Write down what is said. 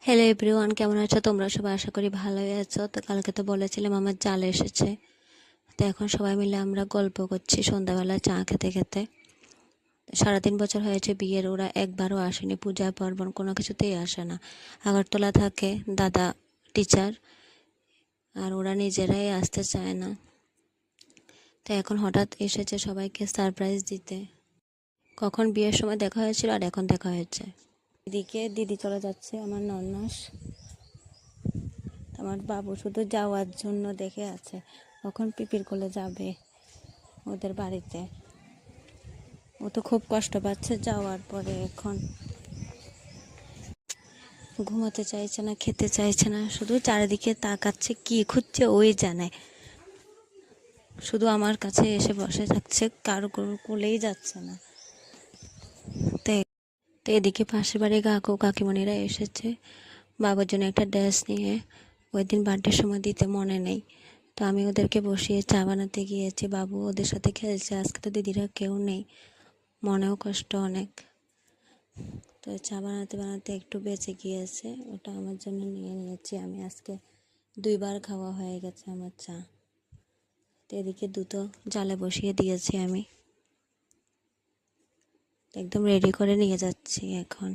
Hello everyone, কেমন আছো তোমরা সবাই? আশা করি ভালোই আছো। তো কালকে তো বলেছিলাম আমার জাল এসেছে। তো এখন সবাই মিলে আমরা গল্প করছি সন্ধ্যাবেলা চা খেতে খেতে। 3.5 বছর হয়েছে বিয়ের, ওরা একবারও আসেনি, পূজা পার্বণ কোনো কিছুতেই আসে না। আগরতলা থাকে, দাদা টিচার, আর ওরা নিজেরাই আসতে চায় না। তো এখন হঠাৎ এসেছে সবাইকে সারপ্রাইজ দিতে। কখন বিয়ের সময় দেখা হয়েছিল আর এখন দেখা হয়েছে। এদিকে দিদি চলে যাচ্ছে, আমার নন্নাস। আমার বাবু শুধু যাওয়ার জন্য দেখে আছে, কখন পিপির কোলে যাবে ওদের বাড়িতে। ও তো খুব কষ্ট পাচ্ছে যাওয়ার পরে। এখন ঘুমাতে চাইছে না, খেতে চাইছে না, শুধু চারিদিকে তাকাচ্ছে, কি খুঁজছে ওই জানে। শুধু আমার কাছে এসে বসে থাকছে, কারো কোলেই যাচ্ছে না। তো এদিকে পাশের বাড়ি কাকু কাকিমণিরা এসেছে বাবার জন্য একটা ড্রেস নিয়ে। ওই দিন বার্থডের সময় দিতে মনে নেই, তো আমি ওদেরকে বসিয়ে চা বানাতে গিয়েছি। বাবু ওদের সাথে খেলছে। আজকে তো দিদিরা কেউ নেই, মনেও কষ্ট অনেক। তো চা বানাতে বানাতে একটু বেঁচে গিয়েছে, ওটা আমার জন্য নিয়ে নিয়েছি আমি। আজকে 2বার খাওয়া হয়ে গেছে আমার চা। তো এদিকে দুটো জালে বসিয়ে দিয়েছি আমি, একদম রেডি করে নিয়ে যাচ্ছি এখন।